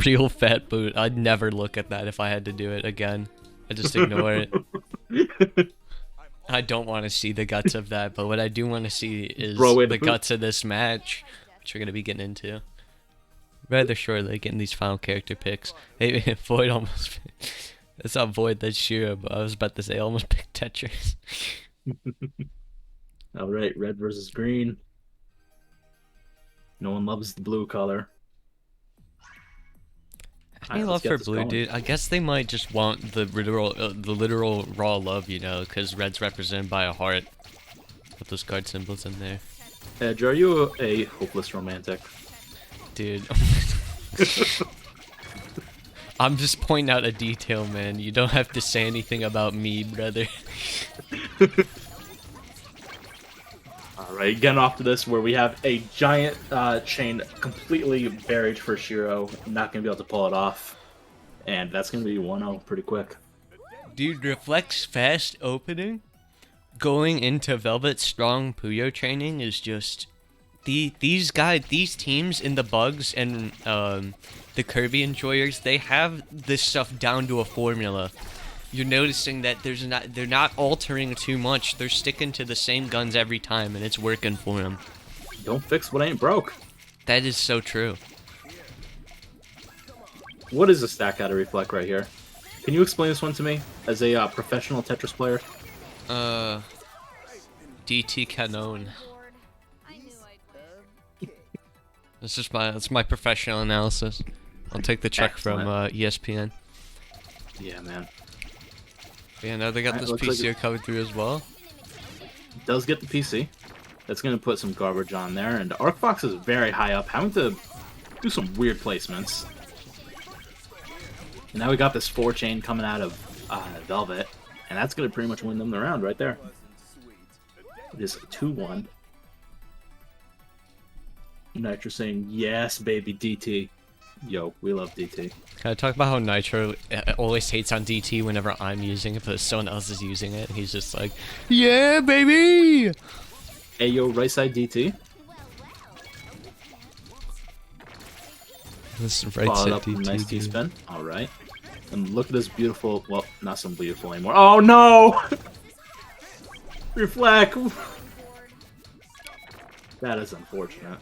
real fat boot. I'd never look at that if I had to do it again. I just ignore it. I don't want to see the guts of that, but what I do want to see is the guts of this match, which we're going to be getting into rather shortly, getting these final character picks. Hey, Void almost... That's not Void, that's Shiro, but I was about to say I almost picked Tetris. Alright, red versus green. No one loves the blue color. Any love for blue, dude? I guess they might just want the literal raw love, you know, because red's represented by a heart with those card symbols in there. Edge, are you a hopeless romantic? Dude. I'm just pointing out a detail, man. You don't have to say anything about me, brother. Alright, getting off to this where we have a giant chain completely buried for Shiro. Not going to be able to pull it off. And that's going to be 1-0 pretty quick. Dude, Reflec's fast opening going into Velvet's strong Puyo training is just... These teams in the Bugs and the Kirby Enjoyers, they have this stuff down to a formula. You're noticing that they're not altering too much. They're sticking to the same guns every time, and it's working for them. Don't fix what ain't broke. That is so true. What is a stack out of Reflec right here? Can you explain this one to me as a professional Tetris player? DT Canon. That's my professional analysis. I'll take the check from ESPN. Yeah, man. Yeah, now they got this PCO coming through as well. It does get the PC. That's going to put some garbage on there. And ArcFox is very high up, having to do some weird placements. And now we got this 4-chain coming out of Velvet. And that's going to pretty much win them the round right there. It is 2-1. Nitro saying, yes, baby, DT. Yo, we love DT. Can I talk about how Nitro always hates on DT whenever I'm using it, but someone else is using it? He's just like, yeah, baby! Hey, yo, right side DT. This is right side DT. Nice T-spin. Alright. And look at this beautiful, well, not so beautiful anymore. Oh, no! Reflect! That is unfortunate.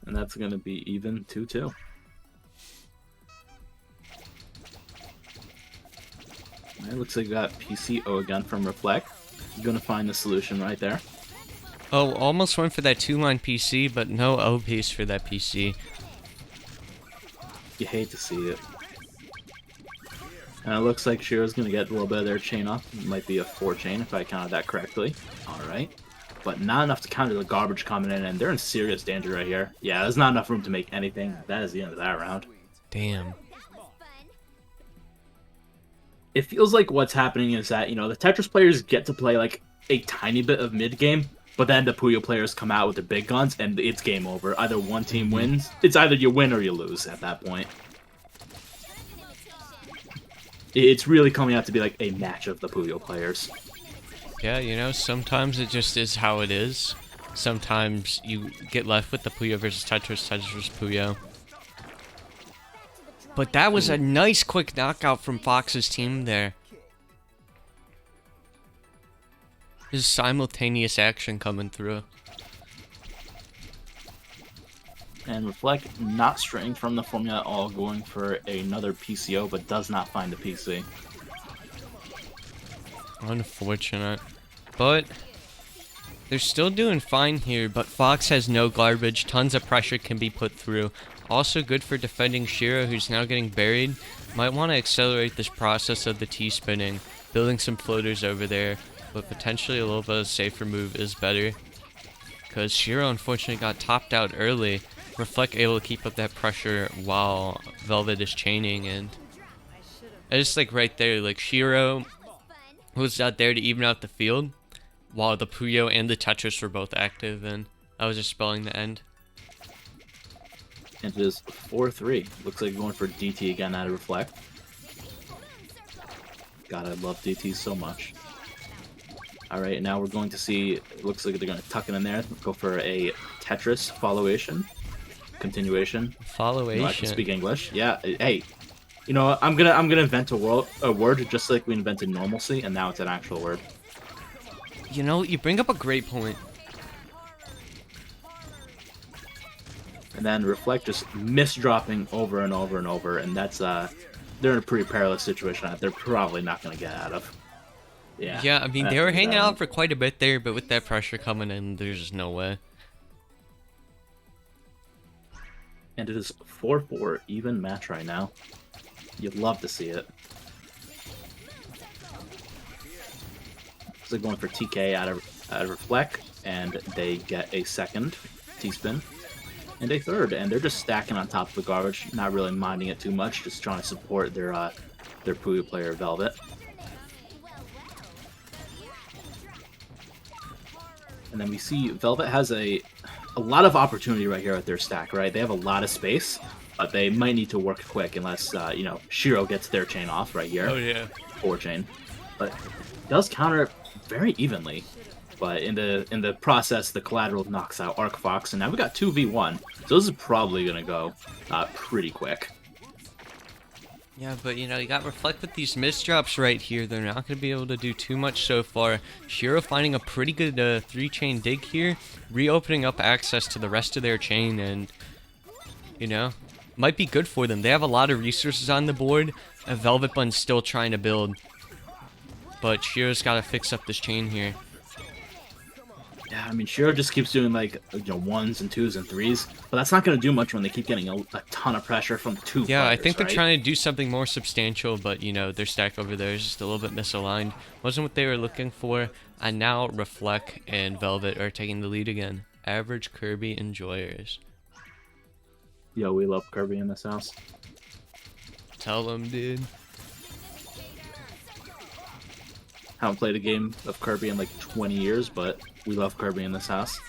And that's going to be even 2-2. It looks like we got PCO again from Reflec. You're going to find the solution right there. Oh, almost went for that 2-line PC, but no O piece for that PC. You hate to see it. And it looks like Shiro's going to get a little bit of their chain off. It might be a 4-chain if I counted that correctly. Alright. But not enough to counter the garbage coming in, and they're in serious danger right here. Yeah, there's not enough room to make anything. That is the end of that round. Damn. It feels like what's happening is that, you know, the Tetris players get to play like a tiny bit of mid-game, but then the Puyo players come out with their big guns, and it's game over. Either one team wins. It's either you win or you lose at that point. It's really coming out to be like a match of the Puyo players. Yeah, you know, sometimes it just is how it is. Sometimes you get left with the Puyo versus Tetris, Tetris versus Puyo. But that was a nice quick knockout from Fox's team there. There's simultaneous action coming through. And Reflec not straying from the formula at all, going for another PCO, but does not find the PC. Unfortunate. But they're still doing fine here, but Fox has no garbage. Tons of pressure can be put through. Also good for defending Shiro, who's now getting buried. Might want to accelerate this process of the T-spinning. Building some floaters over there, but potentially a little bit of a safer move is better. Because Shiro unfortunately got topped out early. Reflec able to keep up that pressure while Velvet is chaining, and I just like right there, like Shiro was out there to even out the field, while the Puyo and the Tetris were both active, and I was just spelling the end. And it is 4-3. Looks like going for DT again out of Reflect. God, I love DT so much. Alright, now we're going to see, it looks like they're going to tuck it in there, go for a Tetris followation. Continuation. Followation. I can speak English. Yeah. Hey, you know what? I'm gonna invent a word just like we invented normalcy, and now it's an actual word. You know, you bring up a great point. And then Reflec just misdropping over and over and over, and that's they're in a pretty perilous situation that they're probably not gonna get out of. Yeah. Yeah, I mean, they were hanging out for quite a bit there, but with that pressure coming in, there's just no way. And it is 4-4 even match right now. You'd love to see it. So they're going for TK out of Reflec, and they get a second T-spin and a third, and they're just stacking on top of the garbage, not really minding it too much, just trying to support their Puyo player Velvet. And then we see Velvet has a lot of opportunity right here at their stack, right? They have a lot of space, but they might need to work quick unless, you know, Shiro gets their chain off right here. Oh, yeah. 4 chain. But it does counter very evenly. But in the process, the collateral knocks out Arc Fox, and now we got 2v1. So this is probably going to go pretty quick. Yeah, but you know, you got Reflect with these misdrops right here. They're not going to be able to do too much so far. Shiro finding a pretty good 3-chain dig here, reopening up access to the rest of their chain, and, you know, might be good for them. They have a lot of resources on the board. Velvet Bun's still trying to build, but Shiro's got to fix up this chain here. Yeah, I mean, Shiro just keeps doing, like, you know, 1s and 2s and 3s, but that's not going to do much when they keep getting a ton of pressure from 2 Yeah, players, I think they're right? trying to do something more substantial, but, you know, their stack over there is just a little bit misaligned. Wasn't what they were looking for, and now Reflec and Velvet are taking the lead again. Average Kirby enjoyers. Yo, we love Kirby in this house. Tell them, dude. Haven't played a game of Kirby in, like, 20 years, but we love Kirby in this house.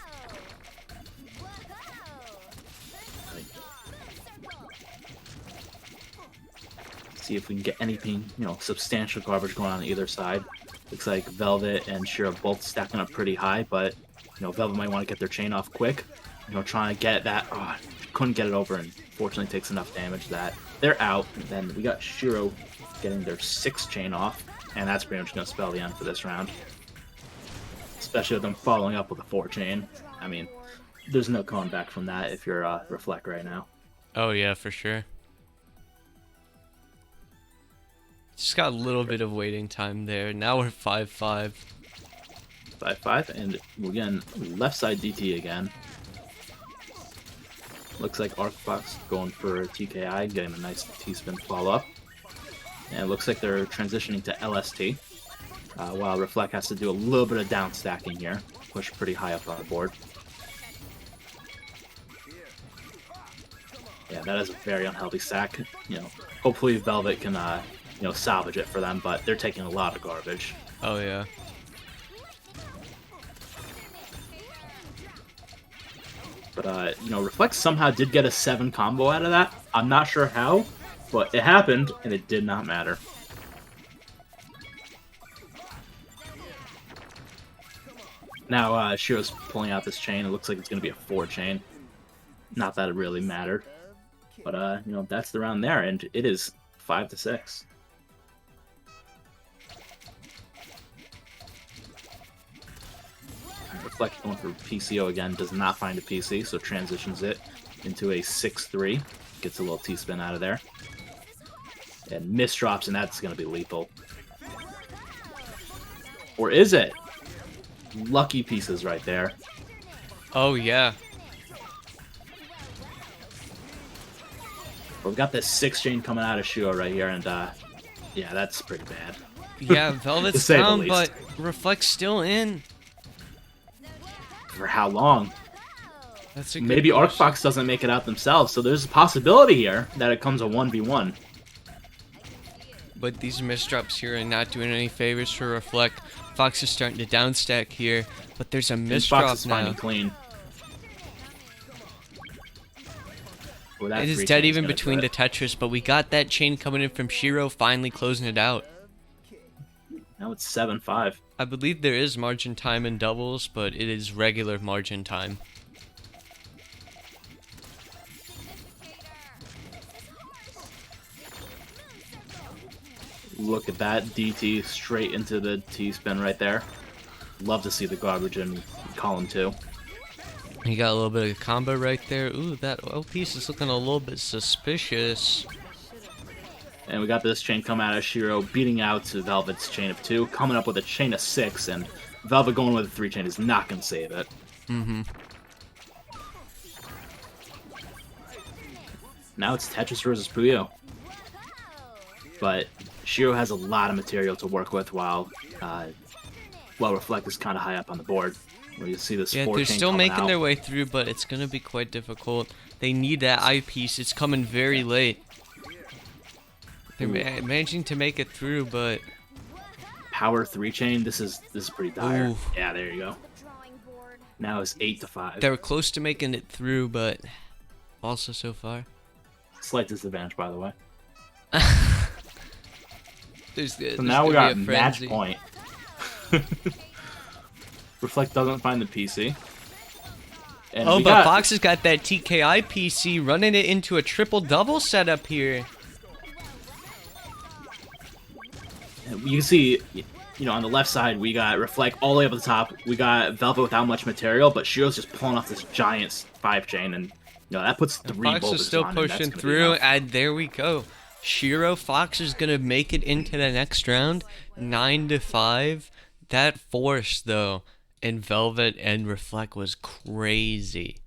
See if we can get anything, you know, substantial garbage going on either side. Looks like Velvet and Shiro both stacking up pretty high, but, you know, Velvet might want to get their chain off quick. You know, trying to get that. Oh, couldn't get it over, and fortunately takes enough damage that they're out. And then we got Shiro getting their 6th chain off, and that's pretty much going to spell the end for this round. Especially with them following up with a 4-chain. I mean, there's no coming back from that if you're Reflec right now. Oh, yeah, for sure. Just got a little bit of waiting time there. Now we're 5-5. 5-5, and again, left side DT again. Looks like Arc Fox going for TKI, getting a nice T-spin follow-up. And it looks like they're transitioning to LST, while Reflec has to do a little bit of down stacking here, push pretty high up on the board. Yeah, that is a very unhealthy stack. You know, hopefully Velvet can, you know, salvage it for them, but they're taking a lot of garbage. Oh, yeah. But, you know, Reflec somehow did get a 7 combo out of that. I'm not sure how, but it happened, and it did not matter. Now, Shiro's pulling out this chain. It looks like it's going to be a 4-chain. Not that it really mattered. But, you know, that's the round there, and it is 5-6. Reflec going for PCO again, does not find a PC, so transitions it into a 6-3. Gets a little T-spin out of there. And misdrops, and that's going to be lethal. Or is it? Lucky pieces right there. Oh, yeah. But we've got this 6-chain coming out of Shiro right here, and yeah, that's pretty bad. Yeah, Velvet's say the down, least. but Reflec's still in. For how long? That's a good Maybe Arc question. Fox doesn't make it out themselves, so there's a possibility here that it comes a 1v1. But these misdrops here are not doing any favors for Reflec. Fox is starting to downstack here, but there's a And misdrop Fox is now. finding clean. Well, that It is 3 dead chain's even gonna between do the it. Tetris, but we got that chain coming in from Shiro, finally closing it out. Now it's 7-5. I believe there is margin time in doubles, but it is regular margin time. Look at that DT straight into the T-spin right there. Love to see the garbage in column 2. You got a little bit of combo right there. Ooh, that O piece is looking a little bit suspicious. And we got this chain coming out of Shiro, beating out to Velvet's chain of 2, coming up with a chain of 6, and Velvet going with a 3 chain is not going to save it. Mm-hmm. Now it's Tetris versus Puyo. But Shiro has a lot of material to work with while Reflec is kind of high up on the board. Where you see this Yeah, 4 they're chain still coming making out. their way through, but it's going to be quite difficult. They need that eyepiece. It's coming very late. They're managing to make it through, but... Power 3 chain, this is pretty dire. Ooh. Yeah, there you go. Now it's 8-5. They were close to making it through, but also so far. Slight disadvantage, by the way. There's now we gonna got be a match frenzy. point. Reflec doesn't find the PC. And Oh, we but got, Fox has got that TKI PC running it into a triple double setup here. you can see, on the left side, we got Reflec all the way up at the top. We got Velvet without much material, but Shiro's just pulling off this giant 5 chain, and that puts 3 Fox voltages is still on, and that's pushing gonna be through, enough. and there we go. Shiro Fox is gonna make it into the next round, 9-5. That force though in Velvet and Reflec was crazy.